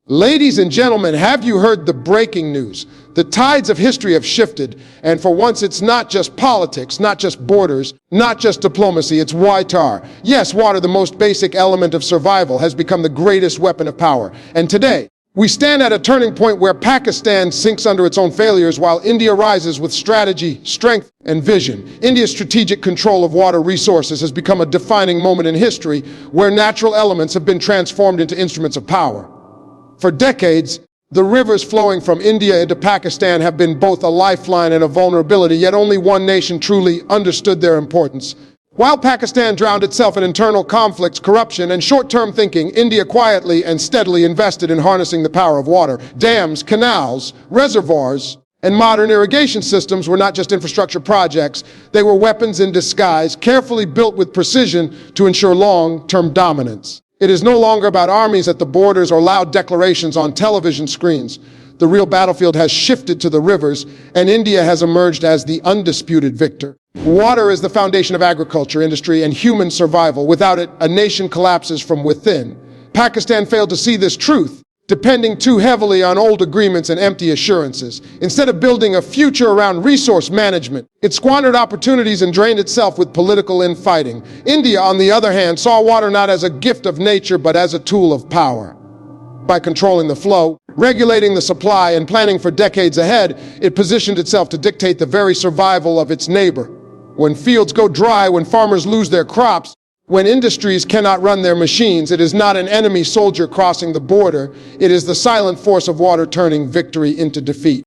Ladies and gentlemen, have you heard the breaking news? The tides of history have shifted, and for once it's not just politics, not just borders, not just diplomacy, it's water. Yes, water, the most basic element of survival, has become the greatest weapon of power. And today, we stand at a turning point where Pakistan sinks under its own failures while India rises with strategy, strength, and vision. India's strategic control of water resources has become a defining moment in history where natural elements have been transformed into instruments of power. For decades, the rivers flowing from India into Pakistan have been both a lifeline and a vulnerability, yet only one nation truly understood their importance. While Pakistan drowned itself in internal conflicts, corruption, and short-term thinking, India quietly and steadily invested in harnessing the power of water. Dams, canals, reservoirs, and modern irrigation systems were not just infrastructure projects, they were weapons in disguise, carefully built with precision to ensure long-term dominance. It is no longer about armies at the borders or loud declarations on television screens. The real battlefield has shifted to the rivers, and India has emerged as the undisputed victor. Water is the foundation of agriculture, industry, and human survival. Without it, a nation collapses from within. Pakistan failed to see this truth, depending too heavily on old agreements and empty assurances. Instead of building a future around resource management, it squandered opportunities and drained itself with political infighting. India, on the other hand, saw water not as a gift of nature, but as a tool of power. By controlling the flow, regulating the supply, and planning for decades ahead, it positioned itself to dictate the very survival of its neighbor. When fields go dry, when farmers lose their crops, when industries cannot run their machines, it is not an enemy soldier crossing the border. It is the silent force of water turning victory into defeat.